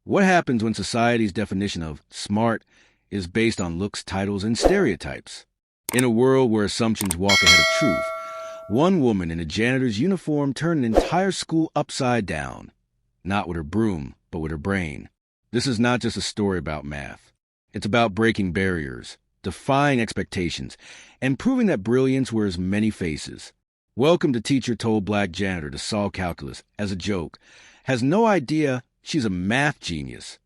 What happens when society's definition of smart is based on looks, titles, and stereotypes? In a world where assumptions walk ahead of truth, one woman in a janitor's uniform turned an entire school upside down. Not with her broom, but with her brain. This is not just a story about math. It's about breaking barriers, defying expectations, and proving that brilliance wears many faces. Welcome to Teacher Told Black Janitor to solve calculus as a joke. Has no idea she's a math genius.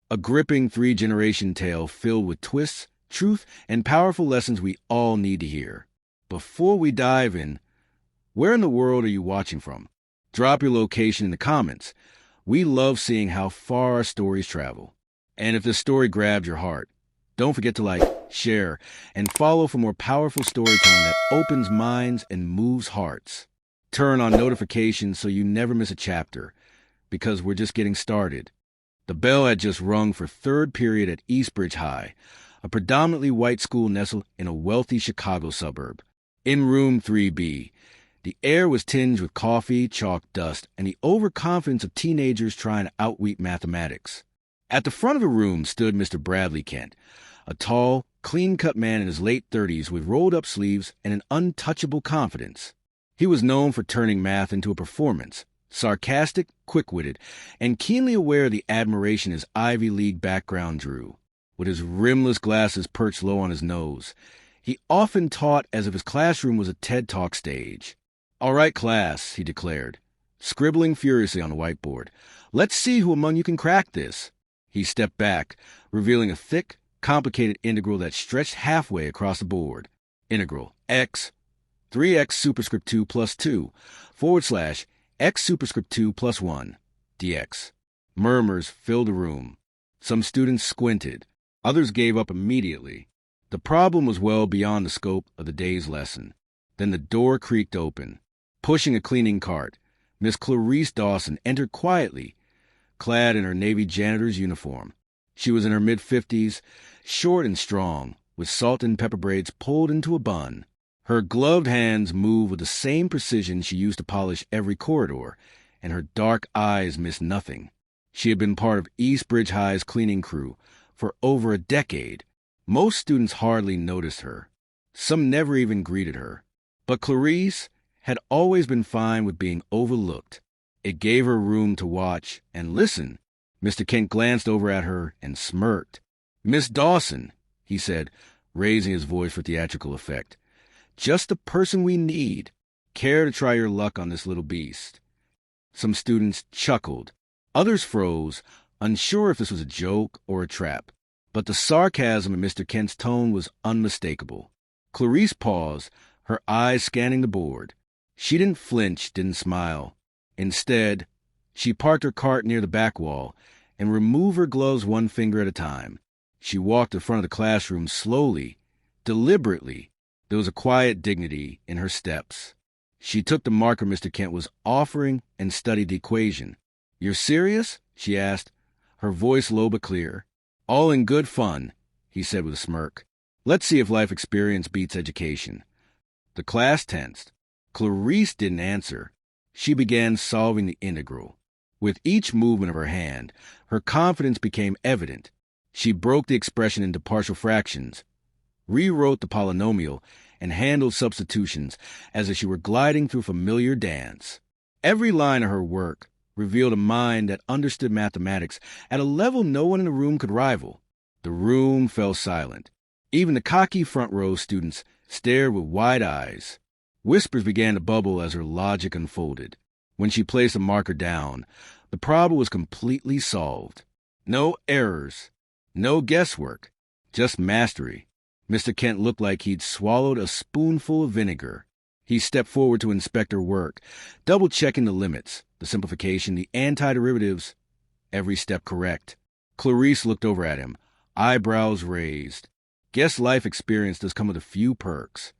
A gripping three-generation tale filled with twists, truth, and powerful lessons we all need to hear. Before we dive in, where in the world are you watching from? Drop your location in the comments. We love seeing how far our stories travel. And if this story grabbed your heart, don't forget to like, share, and follow for more powerful storytelling that opens minds and moves hearts. Turn on notifications so you never miss a chapter, because we're just getting started. The bell had just rung for third period at Eastbridge High, a predominantly white school nestled in a wealthy Chicago suburb. In room 3B, the air was tinged with coffee, chalk dust, and the overconfidence of teenagers trying to outweep mathematics. At the front of the room stood Mr. Bradley Kent, a tall, clean-cut man in his late 30s with rolled-up sleeves and an untouchable confidence. He was known for turning math into a performance, sarcastic, quick-witted, and keenly aware of the admiration his Ivy League background drew. With his rimless glasses perched low on his nose, he often taught as if his classroom was a TED Talk stage. "All right, class," he declared, scribbling furiously on the whiteboard. "Let's see who among you can crack this." He stepped back, revealing a thick, complicated integral that stretched halfway across the board. Integral x 3x superscript 2 plus 2 / x superscript 2 plus 1 dx. Murmurs filled the room. Some students squinted. Others gave up immediately. The problem was well beyond the scope of the day's lesson. Then the door creaked open. Pushing a cleaning cart, Miss Clarice Dawson entered quietly, clad in her Navy janitor's uniform. She was in her mid-50s, short and strong, with salt and pepper braids pulled into a bun. Her gloved hands moved with the same precision she used to polish every corridor, and her dark eyes missed nothing. She had been part of Eastbridge High's cleaning crew for over a decade. Most students hardly noticed her. Some never even greeted her. But Clarice had always been fine with being overlooked. It gave her room to watch and listen. Mr. Kent glanced over at her and smirked. "Miss Dawson," he said, raising his voice for theatrical effect. "Just the person we need. Care to try your luck on this little beast?" Some students chuckled. Others froze, unsure if this was a joke or a trap. But the sarcasm in Mr. Kent's tone was unmistakable. Clarice paused, her eyes scanning the board. She didn't flinch, didn't smile. Instead, she parked her cart near the back wall and removed her gloves one finger at a time. She walked in front of the classroom slowly, deliberately. There was a quiet dignity in her steps. She took the marker Mr. Kent was offering and studied the equation. "You're serious?" she asked, her voice low but clear. "All in good fun," he said with a smirk. "Let's see if life experience beats education." The class tensed. Clarice didn't answer. She began solving the integral. With each movement of her hand, her confidence became evident. She broke the expression into partial fractions, rewrote the polynomial, and handled substitutions as if she were gliding through a familiar dance. Every line of her work revealed a mind that understood mathematics at a level no one in the room could rival. The room fell silent. Even the cocky front row students stared with wide eyes. Whispers began to bubble as her logic unfolded. When she placed a marker down, the problem was completely solved. No errors, no guesswork, just mastery. Mr. Kent looked like he'd swallowed a spoonful of vinegar. He stepped forward to inspect her work, double-checking the limits, the simplification, the antiderivatives, every step correct. Clarice looked over at him, eyebrows raised. "Guess life experience does come with a few perks."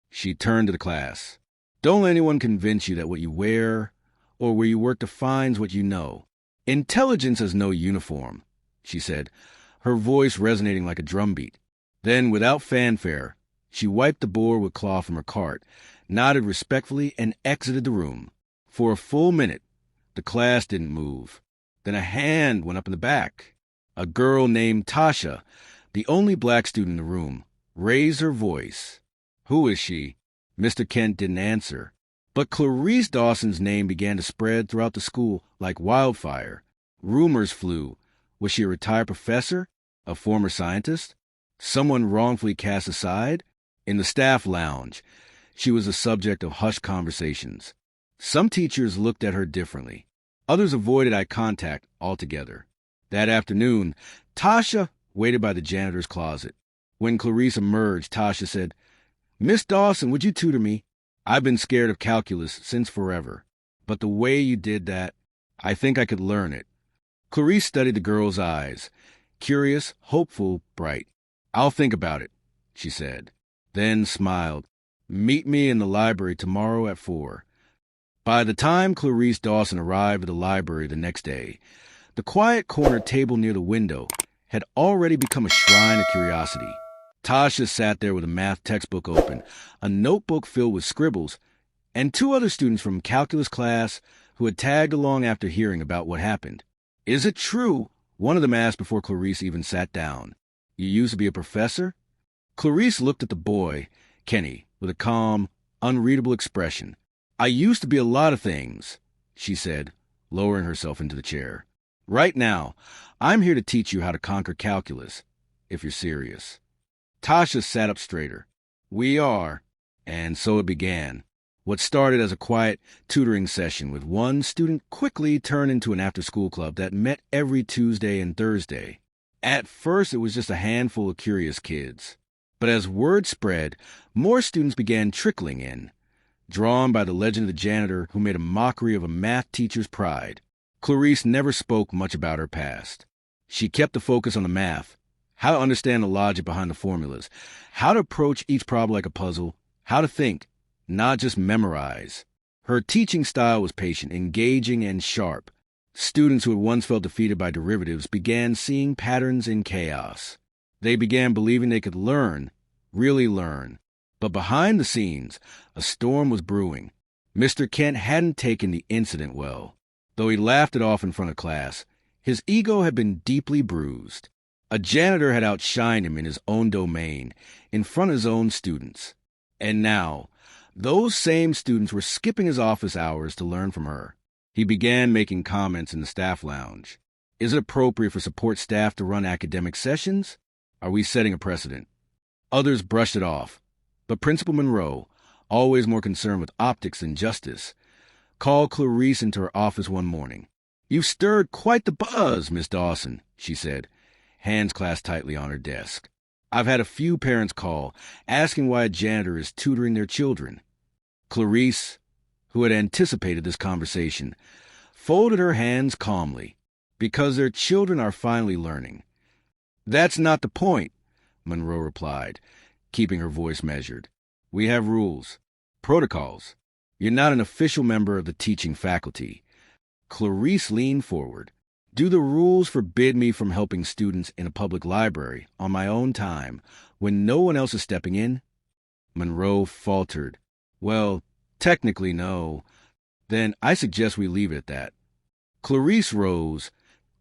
She turned to the class. "Don't let anyone convince you that what you wear or where you work defines what you know. Intelligence has no uniform," she said, her voice resonating like a drumbeat. Then, without fanfare, she wiped the board with cloth from her cart, nodded respectfully, and exited the room. For a full minute, the class didn't move. Then a hand went up in the back. A girl named Tasha, the only black student in the room, raised her voice. "Who is she?" Mr. Kent didn't answer. But Clarice Dawson's name began to spread throughout the school like wildfire. Rumors flew. Was she a retired professor? A former scientist? Someone wrongfully cast aside? In the staff lounge, she was the subject of hushed conversations. Some teachers looked at her differently. Others avoided eye contact altogether. That afternoon, Tasha waited by the janitor's closet. When Clarice emerged, Tasha said, "Miss Dawson, would you tutor me? I've been scared of calculus since forever. But the way you did that, I think I could learn it." Clarice studied the girl's eyes. Curious, hopeful, bright. "I'll think about it," she said. Then smiled. "Meet me in the library tomorrow at 4. By the time Clarice Dawson arrived at the library the next day, the quiet corner table near the window had already become a shrine of curiosity. Tasha sat there with a math textbook open, a notebook filled with scribbles, and 2 other students from calculus class who had tagged along after hearing about what happened. "Is it true?" one of them asked before Clarice even sat down. "You used to be a professor?" Clarice looked at the boy, Kenny, with a calm, unreadable expression. "I used to be a lot of things," she said, lowering herself into the chair. "Right now, I'm here to teach you how to conquer calculus, if you're serious." Tasha sat up straighter. "We are." And so it began. What started as a quiet tutoring session with one student quickly turned into an after-school club that met every Tuesday and Thursday. At first, it was just a handful of curious kids. But as word spread, more students began trickling in, drawn by the legend of the janitor who made a mockery of a math teacher's pride. Clarice never spoke much about her past. She kept the focus on the math, how to understand the logic behind the formulas, how to approach each problem like a puzzle, how to think, not just memorize. Her teaching style was patient, engaging, and sharp. Students who had once felt defeated by derivatives began seeing patterns in chaos. They began believing they could learn, really learn. But behind the scenes, a storm was brewing. Mr. Kent hadn't taken the incident well. Though he laughed it off in front of class, his ego had been deeply bruised. A janitor had outshined him in his own domain, in front of his own students. And now, those same students were skipping his office hours to learn from her. He began making comments in the staff lounge. "Is it appropriate for support staff to run academic sessions? Are we setting a precedent?" Others brushed it off. But Principal Monroe, always more concerned with optics than justice, called Clarice into her office one morning. "You've stirred quite the buzz, Miss Dawson," she said, hands clasped tightly on her desk. "I've had a few parents call, asking why a janitor is tutoring their children." Clarice, who had anticipated this conversation, folded her hands calmly. "Because their children are finally learning." "That's not the point," Monroe replied, keeping her voice measured. "We have rules, protocols. You're not an official member of the teaching faculty." Clarice leaned forward. "Do the rules forbid me from helping students in a public library on my own time when no one else is stepping in?" Monroe faltered. "Well, technically no. Then I suggest we leave it at that." Clarice rose,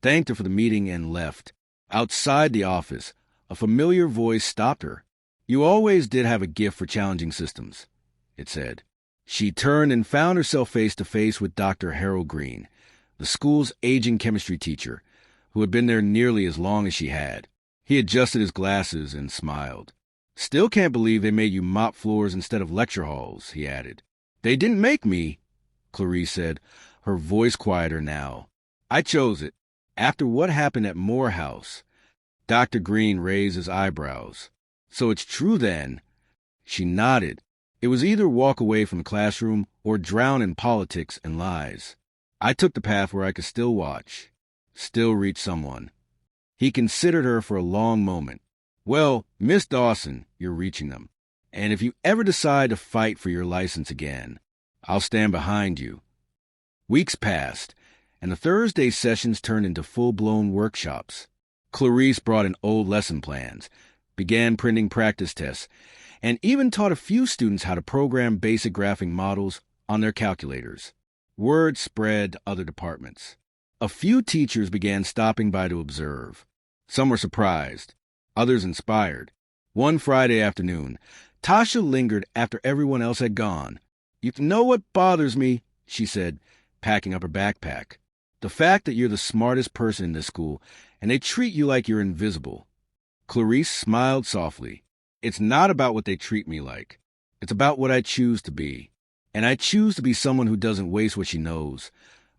thanked her for the meeting, and left. Outside the office, a familiar voice stopped her. "You always did have a gift for challenging systems," it said. She turned and found herself face to face with Dr. Harold Green, the school's aging chemistry teacher, who had been there nearly as long as she had. He adjusted his glasses and smiled. "Still can't believe they made you mop floors instead of lecture halls," he added. "They didn't make me," Clarice said, her voice quieter now. "I chose it. After what happened at Morehouse." Dr. Green raised his eyebrows. "So it's true then?" She nodded. It was either walk away from the classroom or drown in politics and lies. "I took the path where I could still watch, still reach someone." He considered her for a long moment. "Well, Miss Dawson, you're reaching them. And if you ever decide to fight for your license again, I'll stand behind you." Weeks passed, and the Thursday sessions turned into full-blown workshops. Clarice brought in old lesson plans, began printing practice tests, and even taught a few students how to program basic graphing models on their calculators. Word spread to other departments. A few teachers began stopping by to observe. Some were surprised, others inspired. One Friday afternoon, Tasha lingered after everyone else had gone. "You know what bothers me," she said, packing up her backpack. "The fact that you're the smartest person in this school, and they treat you like you're invisible." Clarice smiled softly. "It's not about what they treat me like. It's about what I choose to be. And I choose to be someone who doesn't waste what she knows,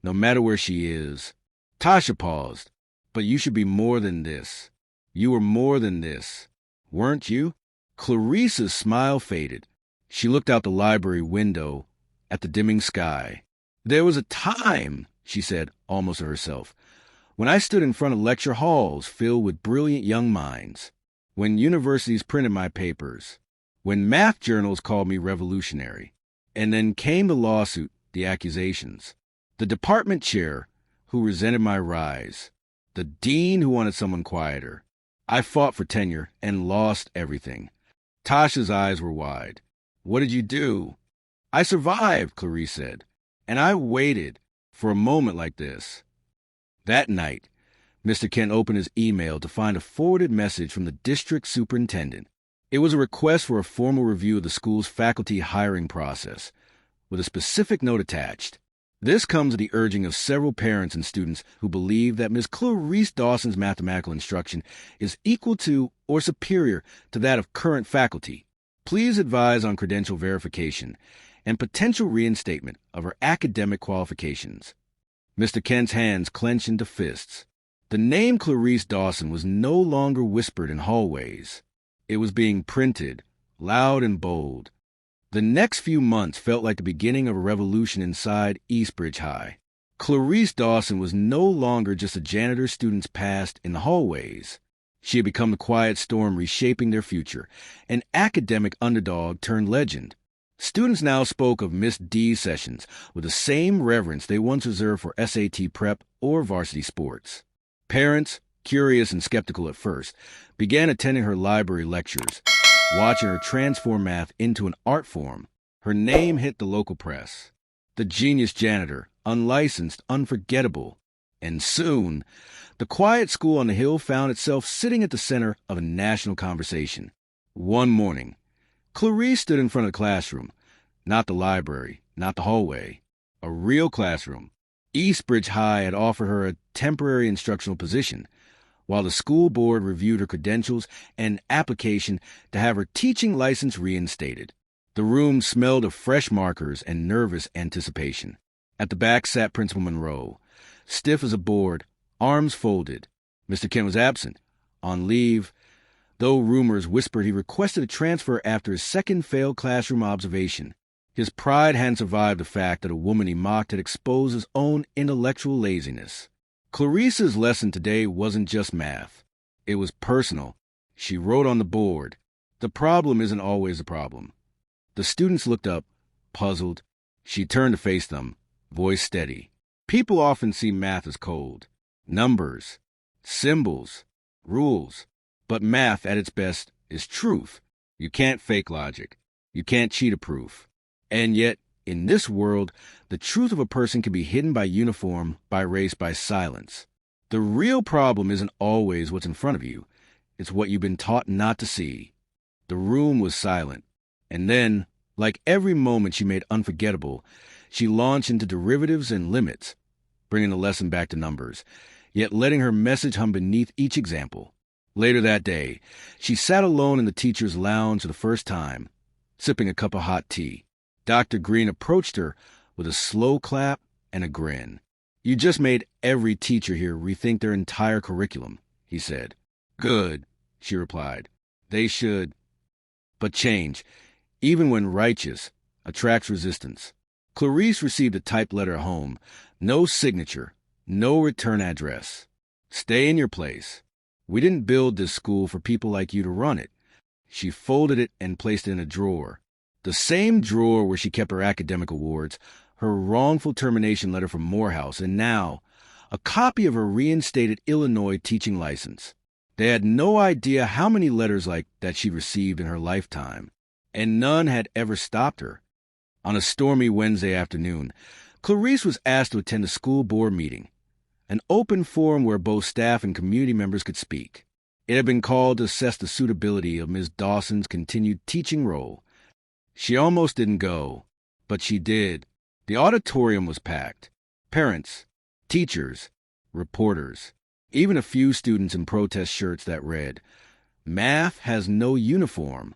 no matter where she is." Tasha paused. "But you should be more than this. You were more than this, weren't you?" Clarice's smile faded. She looked out the library window at the dimming sky. "There was a time," she said, almost to herself, "when I stood in front of lecture halls filled with brilliant young minds, when universities printed my papers, when math journals called me revolutionary. And then came the lawsuit, the accusations, the department chair who resented my rise, the dean who wanted someone quieter. I fought for tenure and lost everything." Tasha's eyes were wide. "What did you do?" "I survived," Clarice said, "and I waited for a moment like this." That night, Mr. Kent opened his email to find a forwarded message from the district superintendent. It was a request for a formal review of the school's faculty hiring process, with a specific note attached. "This comes at the urging of several parents and students who believe that Ms. Clarice Dawson's mathematical instruction is equal to or superior to that of current faculty. Please advise on credential verification and potential reinstatement of her academic qualifications." Mr. Kent's hands clenched into fists. The name Clarice Dawson was no longer whispered in hallways. It was being printed, loud and bold. The next few months felt like the beginning of a revolution inside Eastbridge High. Clarice Dawson was no longer just a janitor students passed in the hallways. She had become the quiet storm reshaping their future, an academic underdog turned legend. Students now spoke of Miss D's sessions with the same reverence they once reserved for SAT prep or varsity sports. Parents, curious and skeptical at first, began attending her library lectures, watching her transform math into an art form. Her name hit the local press. The genius janitor, unlicensed, unforgettable. And soon, the quiet school on the hill found itself sitting at the center of a national conversation. One morning, Clarice stood in front of the classroom. Not the library, not the hallway. A real classroom. Eastbridge High had offered her a temporary instructional position, while the school board reviewed her credentials and application to have her teaching license reinstated. The room smelled of fresh markers and nervous anticipation. At the back sat Principal Monroe, stiff as a board, arms folded. Mr. Kent was absent, on leave, though rumors whispered he requested a transfer after his second failed classroom observation. His pride hadn't survived the fact that a woman he mocked had exposed his own intellectual laziness. Clarice's lesson today wasn't just math. It was personal. She wrote on the board, "The problem isn't always a problem." The students looked up, puzzled. She turned to face them, voice steady. "People often see math as cold. Numbers, symbols, rules. But math, at its best, is truth. You can't fake logic. You can't cheat a proof. And yet, in this world, the truth of a person can be hidden by uniform, by race, by silence. The real problem isn't always what's in front of you. It's what you've been taught not to see." The room was silent. And then, like every moment she made unforgettable, she launched into derivatives and limits, bringing the lesson back to numbers, yet letting her message hum beneath each example. Later that day, she sat alone in the teacher's lounge for the first time, sipping a cup of hot tea. Dr. Green approached her with a slow clap and a grin. "You just made every teacher here rethink their entire curriculum," he said. "Good," she replied. "They should." But change, even when righteous, attracts resistance. Clarice received a typed letter at home. No signature, no return address. "Stay in your place. We didn't build this school for people like you to run it." She folded it and placed it in a drawer. The same drawer where she kept her academic awards, her wrongful termination letter from Morehouse, and now a copy of her reinstated Illinois teaching license. They had no idea how many letters like that she received in her lifetime, and none had ever stopped her. On a stormy Wednesday afternoon, Clarice was asked to attend a school board meeting. an open forum where both staff and community members could speak. It had been called to assess the suitability of Ms. Dawson's continued teaching role. She almost didn't go, but she did. The auditorium was packed. Parents, teachers, reporters, even a few students in protest shirts that read, "Math has no uniform."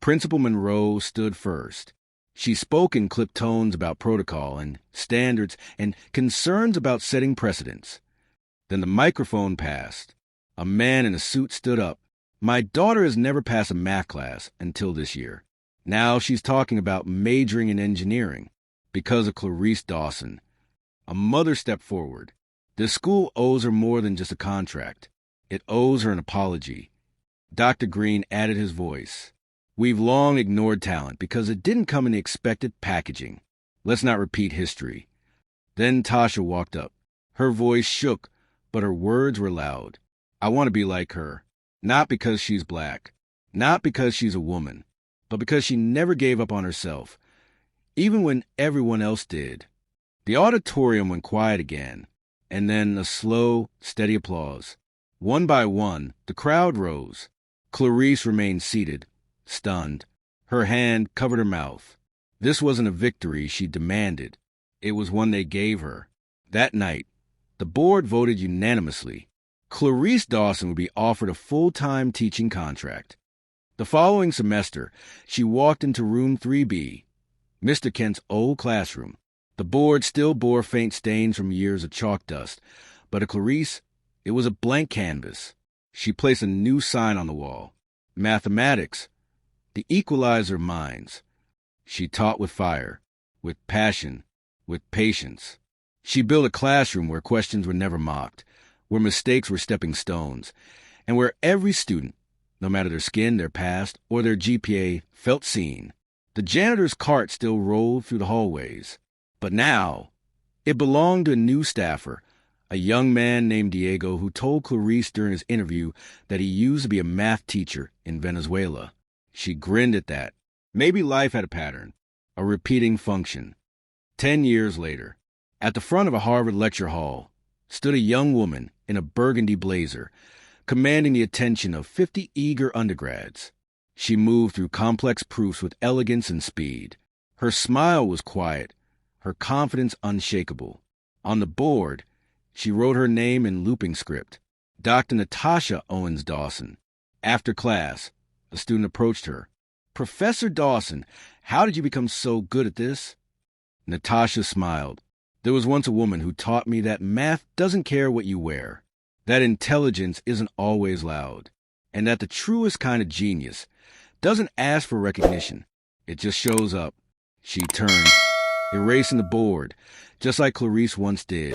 Principal Monroe stood first. She spoke in clipped tones about protocol and standards and concerns about setting precedents. Then the microphone passed. A man in a suit stood up. "My daughter has never passed a math class until this year. Now she's talking about majoring in engineering because of Clarice Dawson." A mother stepped forward. The school owes her more than just a contract. It owes her an apology. Dr. Green added his voice. "We've long ignored talent because it didn't come in the expected packaging. Let's not repeat history." Then Tasha walked up. Her voice shook, but her words were loud. "I want to be like her. Not because she's black. Not because she's a woman. But because she never gave up on herself, even when everyone else did." The auditorium went quiet again, and then a slow, steady applause. One by one, the crowd rose. Clarice remained seated, stunned. Her hand covered her mouth. This wasn't a victory she demanded. It was one they gave her. That night, the board voted unanimously. Clarice Dawson would be offered a full-time teaching contract. The following semester, she walked into room 3B, Mr. Kent's old classroom. The board still bore faint stains from years of chalk dust, but to Clarice, it was a blank canvas. She placed a new sign on the wall. Mathematics, the equalizer of minds. She taught with fire, with passion, with patience. She built a classroom where questions were never mocked, where mistakes were stepping stones, and where every student, no matter their skin, their past, or their GPA, felt seen. The janitor's cart still rolled through the hallways. But now, it belonged to a new staffer, a young man named Diego who told Clarice during his interview that he used to be a math teacher in Venezuela. She grinned at that. Maybe life had a pattern, a repeating function. 10 years later, at the front of a Harvard lecture hall, stood a young woman in a burgundy blazer, commanding the attention of 50 eager undergrads. She moved through complex proofs with elegance and speed. Her smile was quiet, her confidence unshakable. On the board, she wrote her name in looping script, Dr. Natasha Owens Dawson. After class, a student approached her. "Professor Dawson, how did you become so good at this?" Natasha smiled. "There was once a woman who taught me that math doesn't care what you wear, that intelligence isn't always loud, and that the truest kind of genius doesn't ask for recognition. It just shows up." She turned, erasing the board, just like Clarice once did.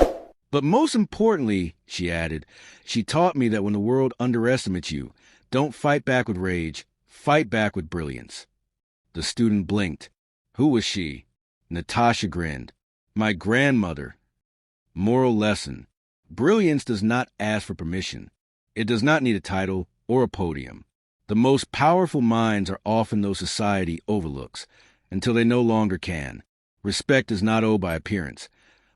"But most importantly," she added, "she taught me that when the world underestimates you, don't fight back with rage, fight back with brilliance." The student blinked. Who was she? Natasha grinned. "My grandmother." Moral lesson. Brilliance does not ask for permission. It does not need a title or a podium. The most powerful minds are often those society overlooks, until they no longer can. Respect is not owed by appearance,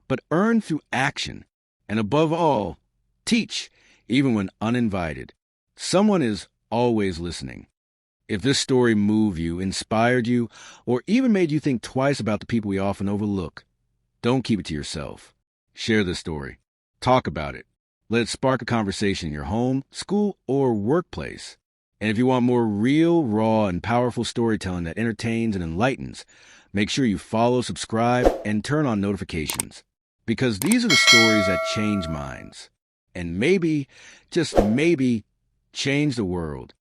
but earned through action. And above all, teach, even when uninvited. Someone is always listening. If this story moved you, inspired you, or even made you think twice about the people we often overlook, don't keep it to yourself. Share this story. Talk about it. Let it spark a conversation in your home, school, or workplace. And if you want more real, raw, and powerful storytelling that entertains and enlightens, make sure you follow, subscribe, and turn on notifications. Because these are the stories that change minds. And maybe, just maybe, change the world.